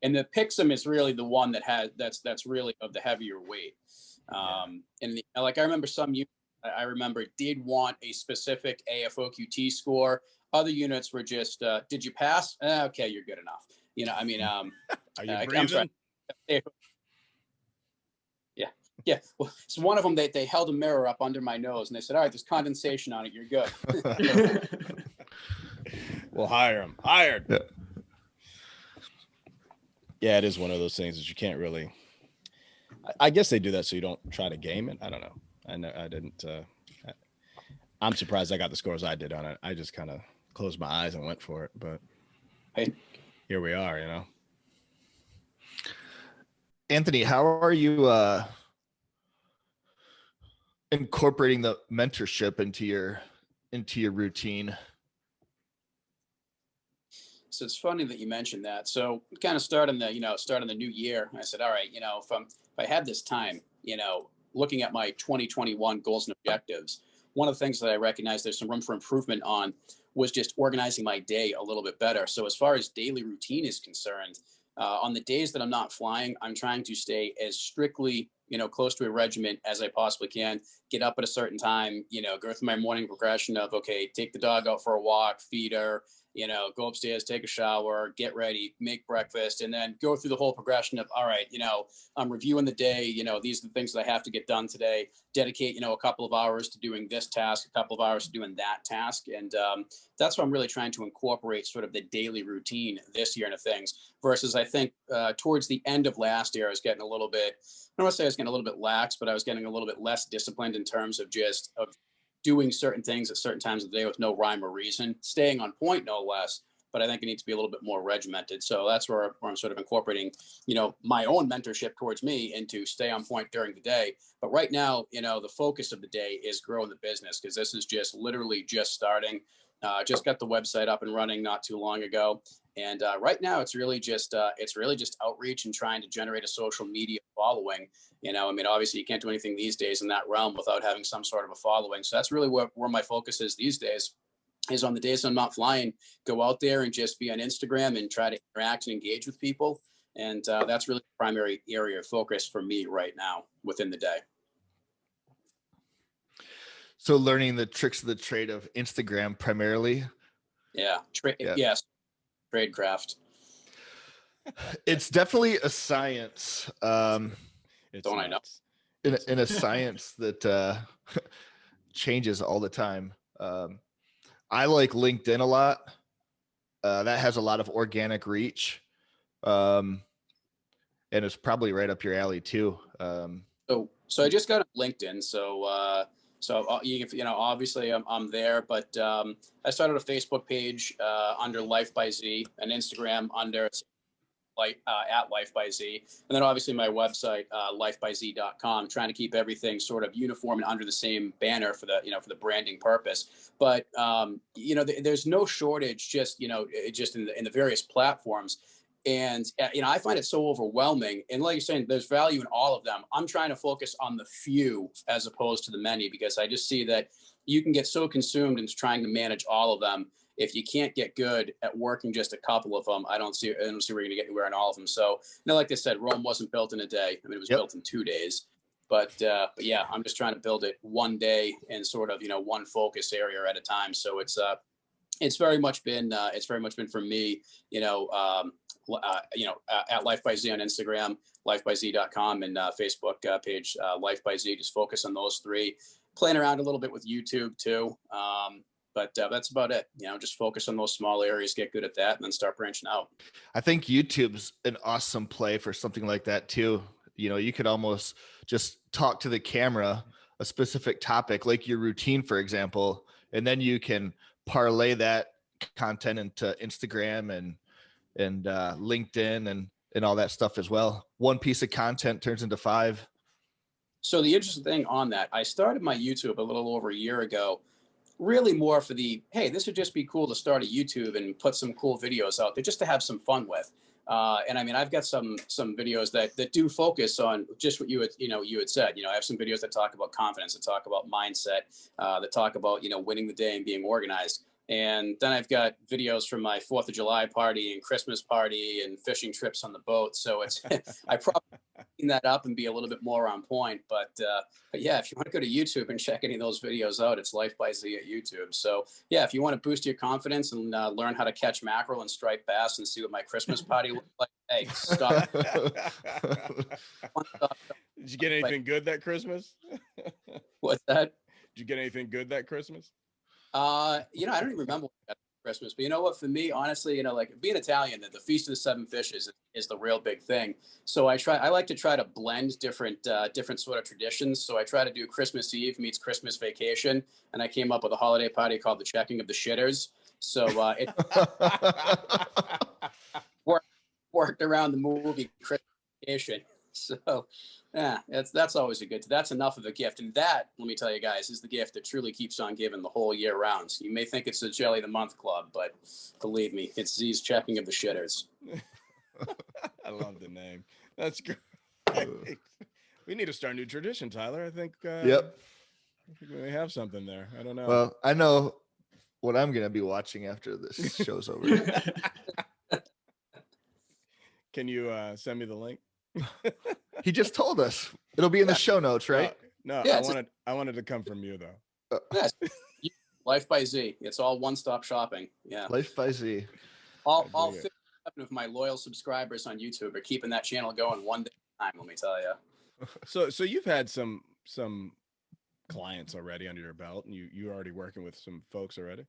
And the PICSM is really the one that's really of the heavier weight. And like I remember some units, I remember did want a specific AFOQT score. Other units were just, did you pass? Okay, you're good enough. You know, I mean,
Are you
I'm
breathing?
sorry. Yeah. Well, so one of them, they held a mirror up under my nose and they said, all right, there's condensation on it. You're good.
We'll hire him. Hired.
Yeah.
Yeah, it is one of those things that you can't really. I guess they do that so you don't try to game it. I don't know. I didn't. I'm surprised I got the scores I did on it. I just kind of closed my eyes and went for it. But
Hey.
Here we are, you know.
Anthony, how are you incorporating the mentorship into your routine?
So it's funny that you mentioned that. So kind of starting the new year, I said, all right, if I had this time, looking at my 2021 goals and objectives, one of the things that I recognized there's some room for improvement on was just organizing my day a little bit better. So as far as daily routine is concerned, on the days that I'm not flying, I'm trying to stay as strictly, close to a regiment as I possibly can. Get up at a certain time, go through my morning progression of, okay, take the dog out for a walk, feed her, go upstairs, take a shower, get ready, make breakfast, and then go through the whole progression of, all right, I'm reviewing the day, these are the things that I have to get done today, dedicate, a couple of hours to doing this task, a couple of hours to doing that task. And that's what I'm really trying to incorporate sort of the daily routine this year into things versus I think towards the end of last year, I was getting a little bit, don't want to say I was getting a little bit lax, but I was getting a little bit less disciplined in terms of just of doing certain things at certain times of the day with no rhyme or reason, staying on point, no less. But I think it needs to be a little bit more regimented. So that's where I'm sort of incorporating, my own mentorship towards me into stay on point during the day. But right now, the focus of the day is growing the business, because this is just literally just starting. Just got the website up and running not too long ago. And right now it's really just outreach and trying to generate a social media following. Obviously you can't do anything these days in that realm without having some sort of a following. So that's really where my focus is these days. Is on the days I'm not flying, go out there and just be on Instagram and try to interact and engage with people. And that's really the primary area of focus for me right now within the day.
So learning the tricks of the trade of Instagram primarily.
Yeah. Yes. Tradecraft.
It's definitely a science.
It's
Don't I know?
In a science that changes all the time. I like LinkedIn a lot. That has a lot of organic reach. And it's probably right up your alley too.
So I just got on LinkedIn. Obviously I'm there, but I started a Facebook page under Life by Z, and Instagram under at Life by Z, and then obviously my website lifebyz.com, trying to keep everything sort of uniform and under the same banner for the branding purpose. But there's no shortage just in the various platforms. And I find it so overwhelming. And like you're saying, there's value in all of them. I'm trying to focus on the few as opposed to the many, because I just see that you can get so consumed into trying to manage all of them. If you can't get good at working just a couple of them, I don't see where you're going to get anywhere in all of them. So, like I said, Rome wasn't built in a day. I mean, it was built in 2 days. But yeah, I'm just trying to build it one day and sort of one focus area at a time. So it's very much been for me, at Life by Z on Instagram, lifebyz.com, and Facebook page Life by Z. Just focus on those three. Playing around a little bit with YouTube too. But that's about it. Just focus on those small areas, get good at that, and then start branching out.
I think YouTube's an awesome play for something like that too. You could almost just talk to the camera, a specific topic, like your routine, for example, and then you can parlay that content into Instagram and LinkedIn and all that stuff as well. One piece of content turns into 5.
So the interesting thing on that, I started my YouTube a little over a year ago, really more for hey, this would just be cool to start a YouTube and put some cool videos out there just to have some fun with. And I mean, I've got some videos that do focus on just what you had said. I have some videos that talk about confidence, that talk about mindset, that talk about, winning the day and being organized. And then I've got videos from my 4th of July party and Christmas party and fishing trips on the boat. So it's, I probably clean that up and be a little bit more on point. But yeah, if you want to go to YouTube and check any of those videos out, it's Life by Z at YouTube. So yeah, if you want to boost your confidence and learn how to catch mackerel and striped bass and see what my Christmas party looks like, hey, stop.
Did you get anything good that Christmas?
What's that?
Did you get anything good that Christmas?
I don't even remember what I got for Christmas, but you know what, for me, honestly, like being Italian, the Feast of the Seven Fishes is the real big thing. So I like to try to blend different sort of traditions. So I try to do Christmas Eve meets Christmas Vacation. And I came up with a holiday party called the Checking of the Shitters. So it worked around the movie Christmas Vacation. So yeah, that's always that's enough of a gift. And that, let me tell you guys, is the gift that truly keeps on giving the whole year round. So you may think it's the Jelly of the Month Club, but believe me, it's Z's Checking of the Shitters.
I love the name. That's great. We need to start a new tradition, Tyler. I think
Yep.
I think we may have something there. I don't know.
Well, I know what I'm going to be watching after this show's over.
Can you send me the link?
He just told us. It'll be in the show notes, right?
No,
Yeah,
I wanted to come from you though.
Yes. Life by Z. It's all one-stop shopping. Yeah.
Life by Z.
All 57 of my loyal subscribers on YouTube are keeping that channel going one day at a time, let me tell you.
So you've had some clients already under your belt, and you're already working with some folks already?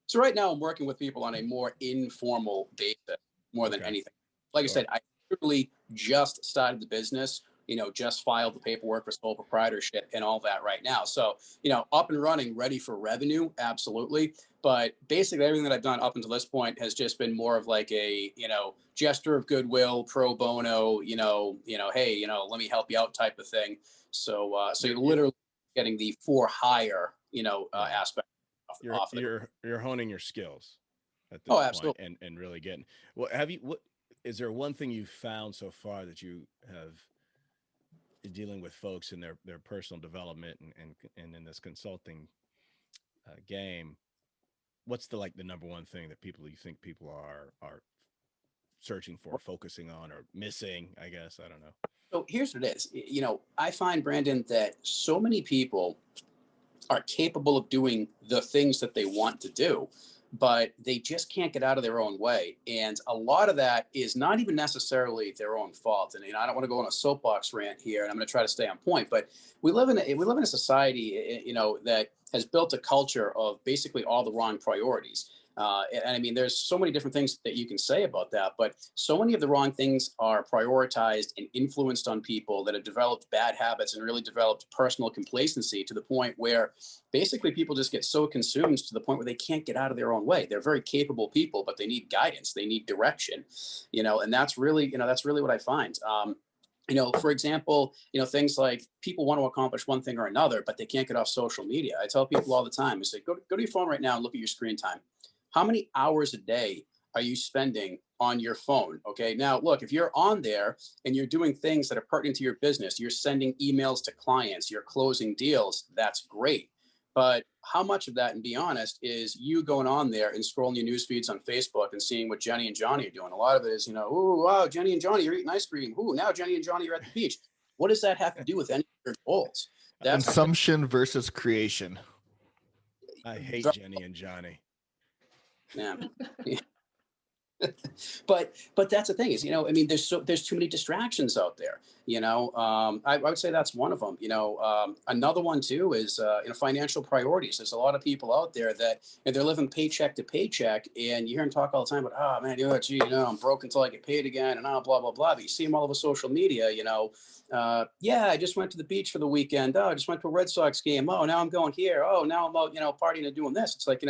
So right now I'm working with people on a more informal basis more than anything. Like I said, I literally just started the business, just filed the paperwork for sole proprietorship and all that right now. So, up and running, ready for revenue, absolutely. But basically everything that I've done up until this point has just been more of like a, gesture of goodwill, pro bono, hey, let me help you out type of thing. So you're literally getting the for hire, aspect off of it.
You're honing your skills at this
Oh,
point
absolutely.
and really getting, what is there one thing you've found so far that you have dealing with folks in their personal development and in this consulting game? What's the number one thing that you think people are searching for, focusing on, or missing? I guess, I don't know.
So here's what it is. I find, Brandon, that so many people are capable of doing the things that they want to do, but they just can't get out of their own way. And a lot of that is not even necessarily their own fault. And I don't want to go on a soapbox rant here, and I'm going to try to stay on point. But we live in a society, that has built a culture of basically all the wrong priorities. And I mean, there's so many different things that you can say about that, but so many of the wrong things are prioritized and influenced on people that have developed bad habits and really developed personal complacency to the point where basically people just get so consumed to the point where they can't get out of their own way. They're very capable people, but they need guidance. They need direction, and that's really what I find. For example, things like people want to accomplish one thing or another, but they can't get off social media. I tell people all the time, I say, go to your phone right now and look at your screen time. How many hours a day are you spending on your phone? Okay. Now, look, if you're on there and you're doing things that are pertinent to your business, you're sending emails to clients, you're closing deals, that's great. But how much of that, and be honest, is you going on there and scrolling your news feeds on Facebook and seeing what Jenny and Johnny are doing? A lot of it is, oh, wow, Jenny and Johnny, you're eating ice cream. Ooh, now Jenny and Johnny are at the beach. What does that have to do with any of your goals? That's
consumption versus creation.
I hate Jenny and Johnny.
Yeah. But that's the thing is, there's too many distractions out there. I would say that's one of them. Another one too is financial priorities. There's a lot of people out there that they're living paycheck to paycheck, and you hear them talk all the time about, oh man, I'm broke until I get paid again, and blah blah blah. But you see them all over social media. Yeah, I just went to the beach for the weekend. Oh, I just went to a Red Sox game. Oh, now I'm going here. Oh, now I'm out, partying and doing this. It's like,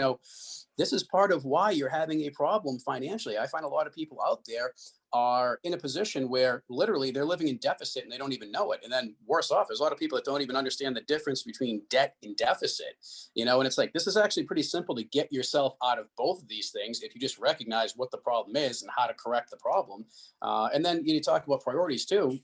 this is part of why you're having a problem financially. I find a lot of people out there are in a position where literally they're living in deficit and they don't even know it. And then worse off, there's a lot of people that don't even understand the difference between debt and deficit, and it's like, this is actually pretty simple to get yourself out of both of these things if you just recognize what the problem is and how to correct the problem. And then you talk about priorities too.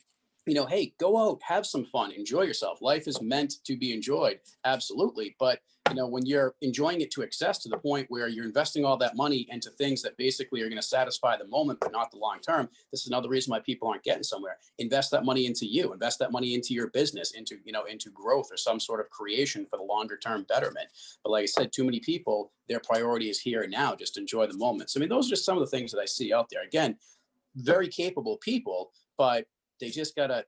Hey, go out, have some fun, enjoy yourself. Life is meant to be enjoyed. Absolutely. But, when you're enjoying it to excess to the point where you're investing all that money into things that basically are going to satisfy the moment, but not the long term, this is another reason why people aren't getting somewhere. Invest that money into you, invest that money into your business, into growth or some sort of creation for the longer term betterment. But like I said, too many people, their priority is here and now, just enjoy the moment. So, those are just some of the things that I see out there. Again, very capable people, but they just gotta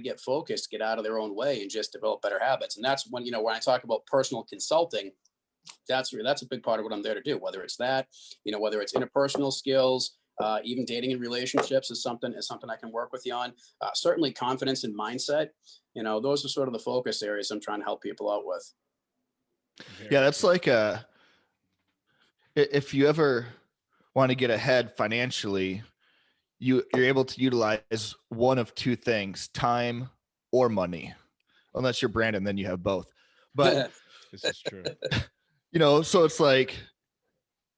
get focused, get out of their own way, and just develop better habits. And that's when I talk about personal consulting, that's a big part of what I'm there to do. Whether it's that, whether it's interpersonal skills, even dating and relationships is something I can work with you on. Certainly confidence and mindset. Those are sort of the focus areas I'm trying to help people out with.
Yeah, that's like if you ever want to get ahead financially, you're able to utilize one of two things, time or money, unless you're Brandon, then you have both. But
this is true.
So it's like,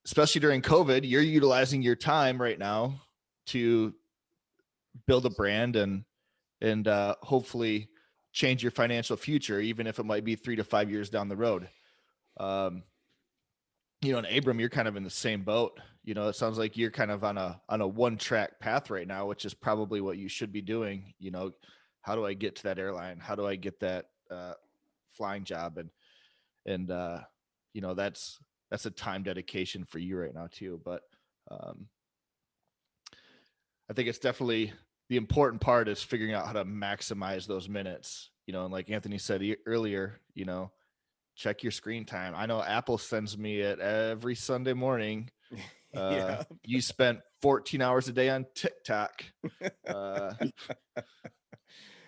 especially during COVID, you're utilizing your time right now to build a brand and hopefully change your financial future, even if it might be 3 to 5 years down the road. And Abram, you're kind of in the same boat. It sounds like you're kind of on a one-track path right now, which is probably what you should be doing. How do I get to that airline? How do I get that flying job? And that's a time dedication for you right now too. But I think it's definitely the important part is figuring out how to maximize those minutes. And like Anthony said earlier, check your screen time. I know Apple sends me it every Sunday morning.
Yeah.
You spent 14 hours a day on TikTok.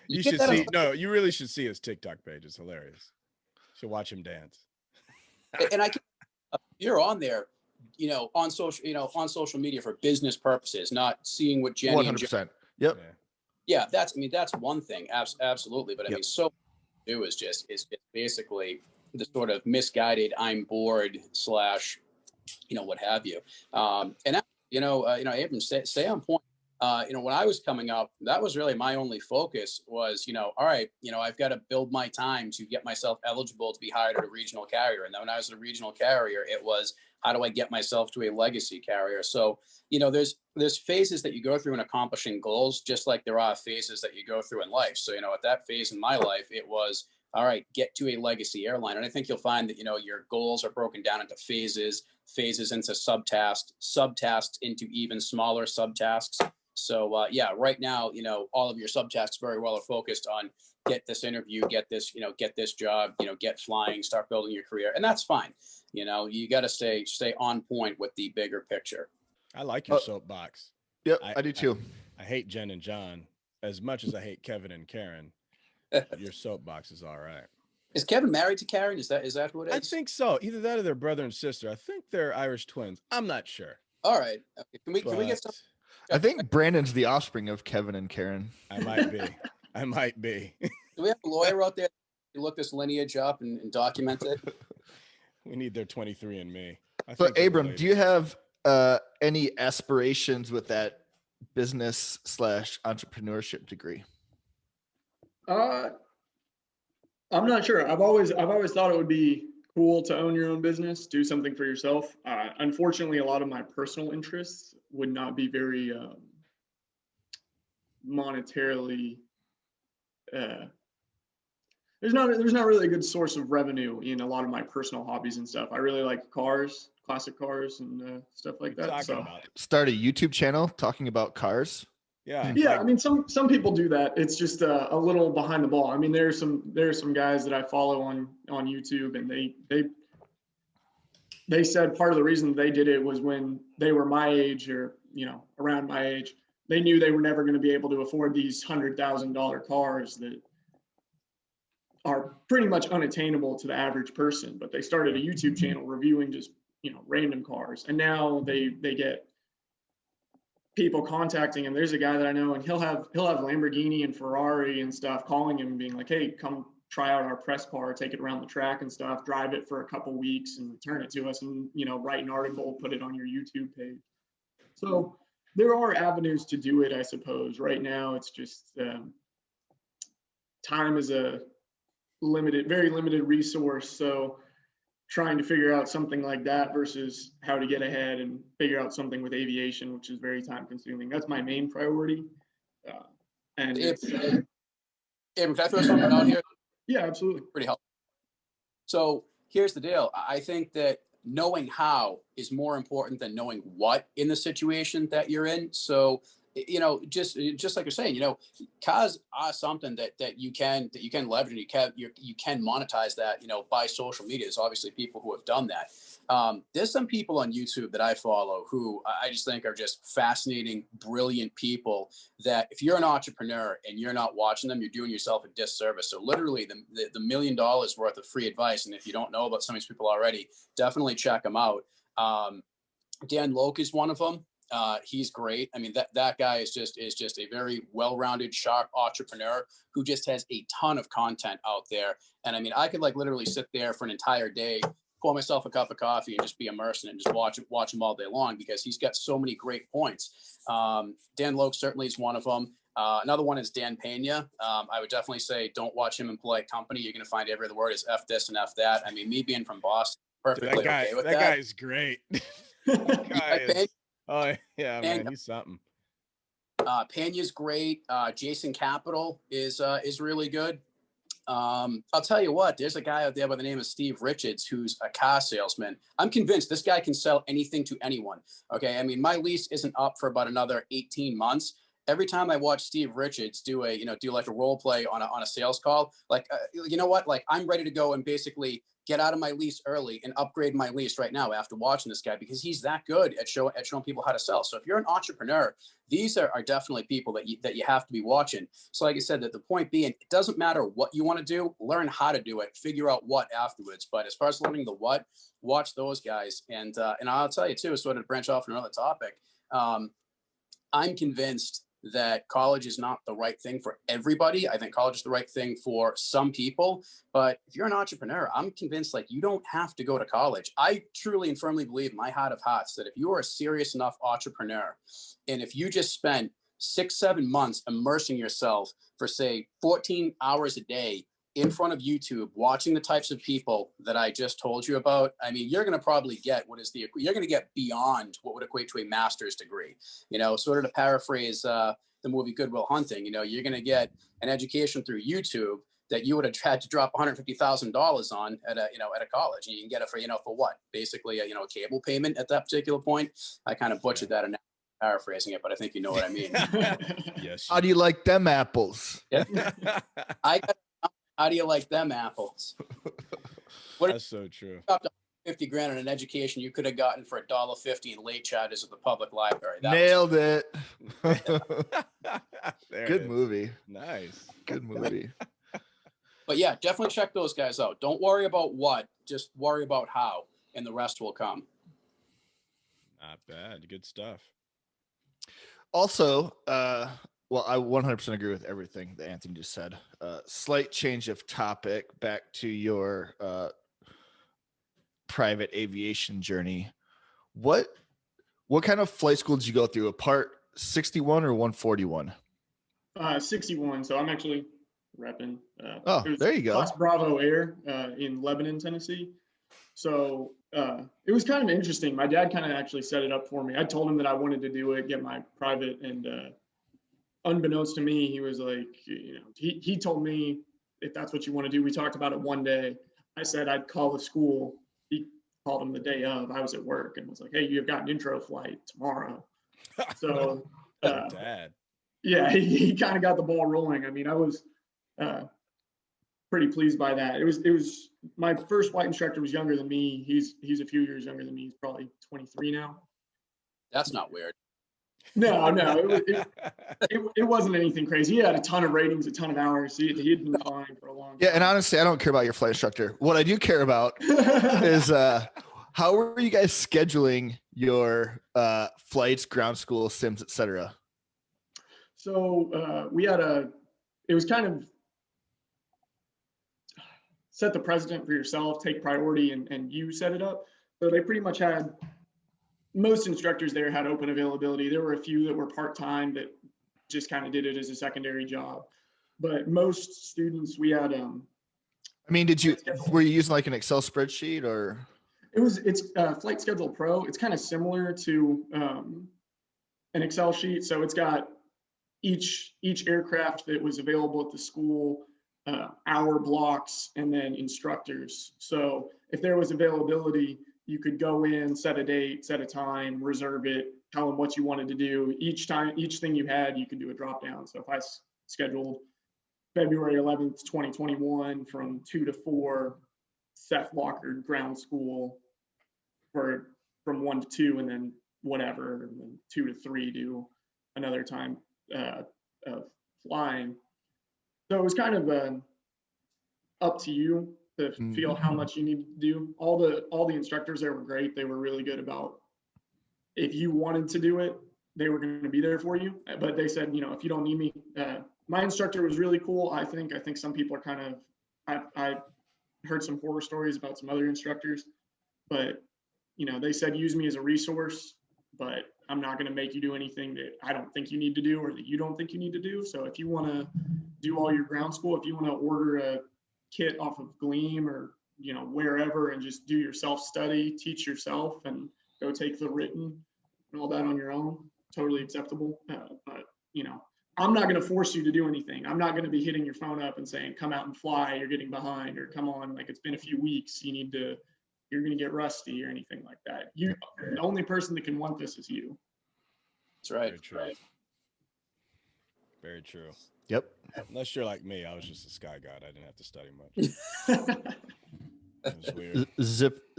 You
get
should
that on-
see. No, you really should see his TikTok page. It's hilarious. You should watch him dance.
and I can, you're on there, on social media for business purposes, not seeing what Jenny and
100%. Yep.
yeah, that's one thing. Absolutely. But I
Yep.
mean, so do is just basically the sort of misguided I'm bored / what have you. And Abram, stay on point. When I was coming up, that was really my only focus was, all right, I've got to build my time to get myself eligible to be hired at a regional carrier. And then when I was at a regional carrier, it was, how do I get myself to a legacy carrier? So, there's phases that you go through in accomplishing goals, just like there are phases that you go through in life. So, at that phase in my life, it was, all right, get to a legacy airline. And I think you'll find that, your goals are broken down into phases into subtasks into even smaller subtasks. So right now, all of your subtasks very well are focused on get this interview, get this job, get flying, start building your career. And that's fine. You got to stay on point with the bigger picture.
I like your soapbox.
Yep, I do too.
I hate Jen and John as much as I hate Kevin and Karen. Your soapbox is all right.
Is Kevin married to Karen? Is that who it is?
I think so. Either that or they're brother and sister. I think they're Irish twins. I'm not sure.
All right. Okay. Can we get some?
I think Brandon's the offspring of Kevin and Karen.
I might be.
Do we have a lawyer out there to look this lineage up and document it?
We need their 23andMe.
So, Abram, do you have any aspirations with that business / entrepreneurship degree?
I'm not sure. I've always thought it would be cool to own your own business, do something for yourself. Unfortunately, a lot of my personal interests would not be very monetarily. There's not really a good source of revenue in a lot of my personal hobbies and stuff. I really like cars, classic cars, and stuff like that. So
start a YouTube channel talking about cars.
Yeah.
I mean, some people do that. It's just a little behind the ball. I mean, there's some guys that I follow on YouTube, and they said part of the reason they did it was when they were my age or around my age, they knew they were never going to be able to afford these $100,000 cars that are pretty much unattainable to the average person. But they started a YouTube channel reviewing just random cars, and now they get people contacting him. There's a guy that I know, and he'll have Lamborghini and Ferrari and stuff calling him and being like, hey, come try out our press car, take it around the track and stuff, drive it for a couple weeks and return it to us, and write an article, put it on your YouTube page. So there are avenues to do it, I suppose. Right now it's just time is a very limited resource, so trying to figure out something like that versus how to get ahead and figure out something with aviation, which is very time consuming. That's my main priority. And
Abram, can I throw something out here?
Yeah, absolutely.
Pretty helpful. So here's the deal. I think that knowing how is more important than knowing what in the situation that you're in. So, just like you're saying, cars are something that you can leverage, and you can monetize that, by social media. There's obviously people who have done that. There's some people on YouTube that I follow who I just think are just fascinating, brilliant people that if you're an entrepreneur and you're not watching them, you're doing yourself a disservice. So literally the $1 million worth of free advice. And if you don't know about some of these people already, definitely check them out. Dan Loke is one of them. He's great. I mean, that guy is just a very well-rounded, sharp entrepreneur who just has a ton of content out there. And I mean, I could literally sit there for an entire day, pour myself a cup of coffee and just be immersed in it and just watch him all day long, because he's got so many great points. Dan Loke certainly is one of them. Another one is Dan Pena. I would definitely say don't watch him in polite company. You're going to find every other word is F this and F that. I mean, me being from Boston, perfectly okay with that.
That guy is great. Oh yeah, man, he's something.
Pena's great. Jason Capital is really good. I'll tell you what, there's a guy out there by the name of Steve Richards who's a car salesman. I'm convinced this guy can sell anything to anyone. Okay. I mean, my lease isn't up for about another 18 months. every time I watch Steve Richards do like a role play on a sales call, like, you know what, like I'm ready to go and basically get out of my lease early and upgrade my lease right now after watching this guy, because he's that good at showing people how to sell. So if you're an entrepreneur, these are definitely people that you have to be watching. So like I said, that the point being, it doesn't matter what you want to do, learn how to do it, figure out what afterwards. But as far as learning the what, watch those guys. And I'll tell you too, sort of to branch off on another topic, I'm convinced that college is not the right thing for everybody. I think college is the right thing for some people, but if you're an entrepreneur, I'm convinced like you don't have to go to college. I truly and firmly believe in my heart of hearts that if you are a serious enough entrepreneur, and if you just spend 6-7 months immersing yourself for say 14 hours a day in front of YouTube, watching the types of people that I just told you about, I mean, you're going to probably get you're going to get beyond what would equate to a master's degree. You know, sort of to paraphrase the movie Good Will Hunting, you know, you're going to get an education through YouTube that you would have had to drop $150,000 on at a college, and you can get it for, for what? Basically, a cable payment at that particular point. I kind of butchered that and paraphrasing it, but I think you know what I mean.
Yes.
How do you like them apples?
Yeah. How do you like them apples?
That's so true.
$50,000 on an education you could have gotten for $1.50 in late charges at the public library.
Nailed it.
Good
movie.
Nice.
Good movie.
But yeah, definitely check those guys out. Don't worry about what, just worry about how, and the rest will come.
Not bad. Good stuff.
Also, well, I 100% agree with everything that Anthony just said. Slight change of topic, back to your private aviation journey. What kind of flight school did you go through? A Part 61 or 141?
61. So I'm actually repping.
There you go.
Class Bravo Air in Lebanon, Tennessee. So it was kind of interesting. My dad kind of actually set it up for me. I told him that I wanted to do it, get my private, and unbeknownst to me, he was like, he told me, if that's what you want to do. We talked about it one day. I said I'd call the school. He called him the day of. I was at work and was like, hey, you've got an intro flight tomorrow. So
Dad.
Yeah, he kind of got the ball rolling. I mean, I was pretty pleased by that. It was my first flight instructor was younger than me. He's a few years younger than me. He's probably 23 now.
That's not weird.
No, it wasn't anything crazy. He had a ton of ratings, a ton of hours. He had been flying for a long time.
Yeah, and honestly, I don't care about your flight instructor. What I do care about is how are you guys scheduling your flights, ground school, sims, etc.?
So it was kind of set the precedent for yourself, take priority, and you set it up. So they pretty much had, most instructors there had open availability. There were a few that were part-time that just kind of did it as a secondary job. But most students, we had
were you using like an Excel spreadsheet or?
It's Flight Schedule Pro. It's kind of similar to an Excel sheet. So it's got each aircraft that was available at the school, hour blocks, and then instructors. So if there was availability, you could go in, set a date, set a time, reserve it, tell them what you wanted to do. Each thing you had, you could do a drop down. So if I scheduled February 11th, 2021 from 2 to 4, Seth Lockard ground school from 1 to 2, and then whatever, and then 2 to 3 do another time of flying. So it was kind of up to you to feel how much you need to do. All the instructors there were great. They were really good about, if you wanted to do it, they were going to be there for you. But they said, if you don't need me, my instructor was really cool. I think some people are kind of, I heard some horror stories about some other instructors, but they said, use me as a resource, but I'm not going to make you do anything that I don't think you need to do or that you don't think you need to do. So if you want to do all your ground school, if you want to order a kit off of Gleam or wherever and just do your self-study, teach yourself, and go take the written and all that on your own, totally acceptable. But I'm not going to force you to do anything. I'm not going to be hitting your phone up and saying, come out and fly, you're getting behind, or come on, like it's been a few weeks, you're going to get rusty or anything like that. The only person that can want this is you.
That's right.
Very true. Very true.
Yep.
Unless you're like me, I was just a sky god. I didn't have to study much. It was weird.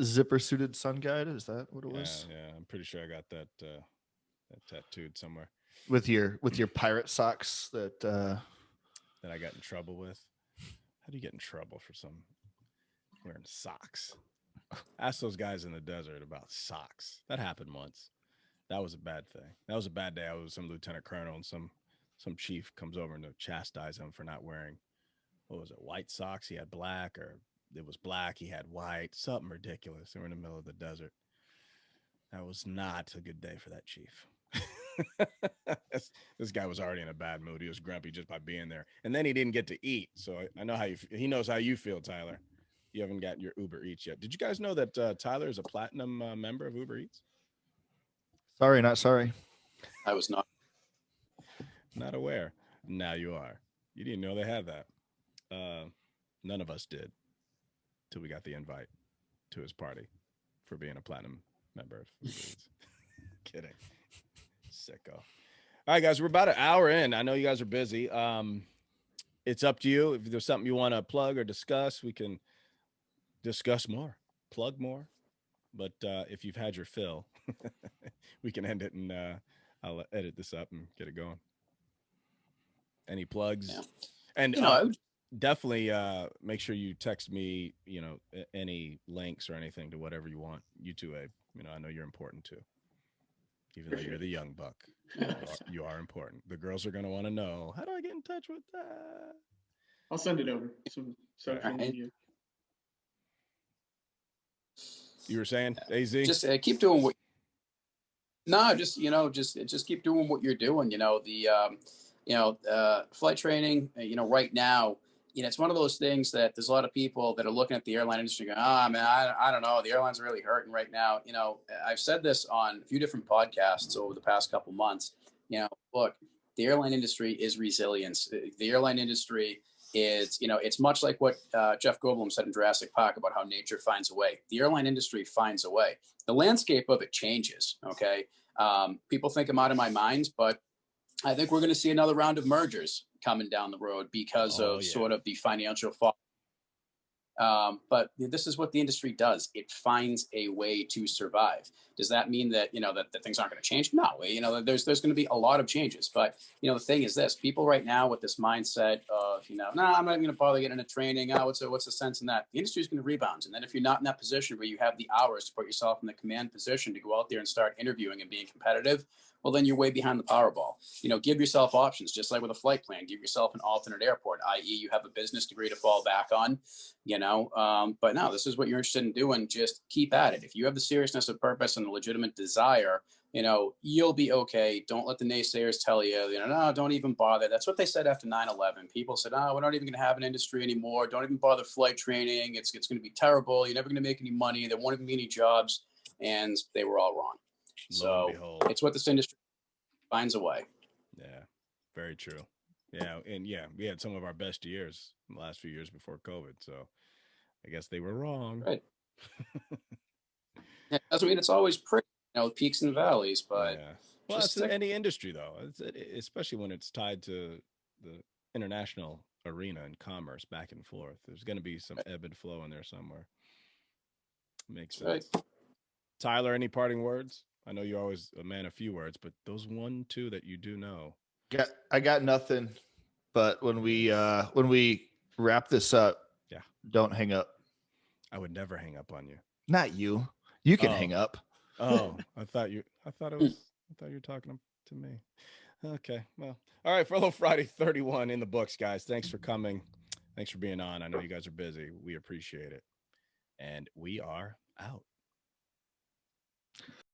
Zipper suited sun guide. Is that what it was?
Yeah. I'm pretty sure I got that tattooed somewhere.
With your pirate socks that
That I got in trouble with. How do you get in trouble for wearing socks? Ask those guys in the desert about socks. That happened once. That was a bad thing. That was a bad day. I was some lieutenant colonel, and some chief comes over and to chastise him for not wearing, what was it, white socks? He had black, or it was black, he had white, something ridiculous. They were in the middle of the desert. That was not a good day for that chief. This guy was already in a bad mood. He was grumpy just by being there, and then he didn't get to eat. So I know how he knows how you feel, Tyler. You haven't gotten your Uber Eats yet. Did you guys know that Tyler is a platinum member of Uber Eats?
Sorry, not sorry.
I was not.
Not aware. Now you are. You didn't know they had that. None of us did till we got the invite to his party for being a platinum member of Uber Eats. Kidding. Sicko. All right, guys, we're about an hour in. I know you guys are busy. It's up to you. If there's something you want to plug or discuss, we can discuss more, plug more. But if you've had your fill, we can end it, and I'll edit this up and get it going. Any plugs?
Yeah.
And definitely make sure you text me, any links or anything to whatever you want. You too, Abe. I know you're important too. Even though you're the young buck, you are important. The girls are going to want to know, how do I get in touch with that?
I'll send it over. Some social media.
You were saying, AZ?
Just keep doing what. No, just keep doing what you're doing. Flight training. Right now, it's one of those things that there's a lot of people that are looking at the airline industry going, man, I don't know. The airlines are really hurting right now. I've said this on a few different podcasts over the past couple months. Look, the airline industry is resilience. The airline industry is, it's much like what Jeff Goldblum said in Jurassic Park about how nature finds a way. The airline industry finds a way. The landscape of it changes, okay? People think I'm out of my mind, but I think we're going to see another round of mergers coming down the road because sort of the financial fall. But this is what the industry does. It finds a way to survive. Does that mean that, that things aren't going to change? No, there's going to be a lot of changes. But, the thing is this, people right now with this mindset of, I'm not going to bother getting into training. What's the sense in that? The industry is going to rebound. And then if you're not in that position where you have the hours to put yourself in the command position to go out there and start interviewing and being competitive, well, then you're way behind the Powerball. Give yourself options, just like with a flight plan. Give yourself an alternate airport, i.e. you have a business degree to fall back on, But no, this is what you're interested in doing. Just keep at it. If you have the seriousness of purpose and the legitimate desire, you'll be okay. Don't let the naysayers tell you, no, don't even bother. That's what they said after 9/11. People said, we're not even going to have an industry anymore. Don't even bother flight training. It's going to be terrible. You're never going to make any money. There won't even be any jobs. And they were all wrong. So it's what this industry finds a way.
Yeah, very true. Yeah, and we had some of our best years in the last few years before COVID. So I guess they were wrong.
Right. That's it's always pretty, peaks and valleys, but
yeah. Well, it's in any industry though, especially when it's tied to the international arena and commerce back and forth. There's going to be some ebb and flow in there somewhere. Makes sense. Right. Tyler, any parting words? I know you're always a man of few words, but those 1-2 that you do know.
I got nothing. But when we wrap this up, don't hang up.
I would never hang up on you.
Not you. You can hang up.
Oh, I thought you were talking to me. Okay. Well, all right. Furlough Friday 31 in the books, guys. Thanks for coming. Thanks for being on. I know you guys are busy. We appreciate it. And we are out.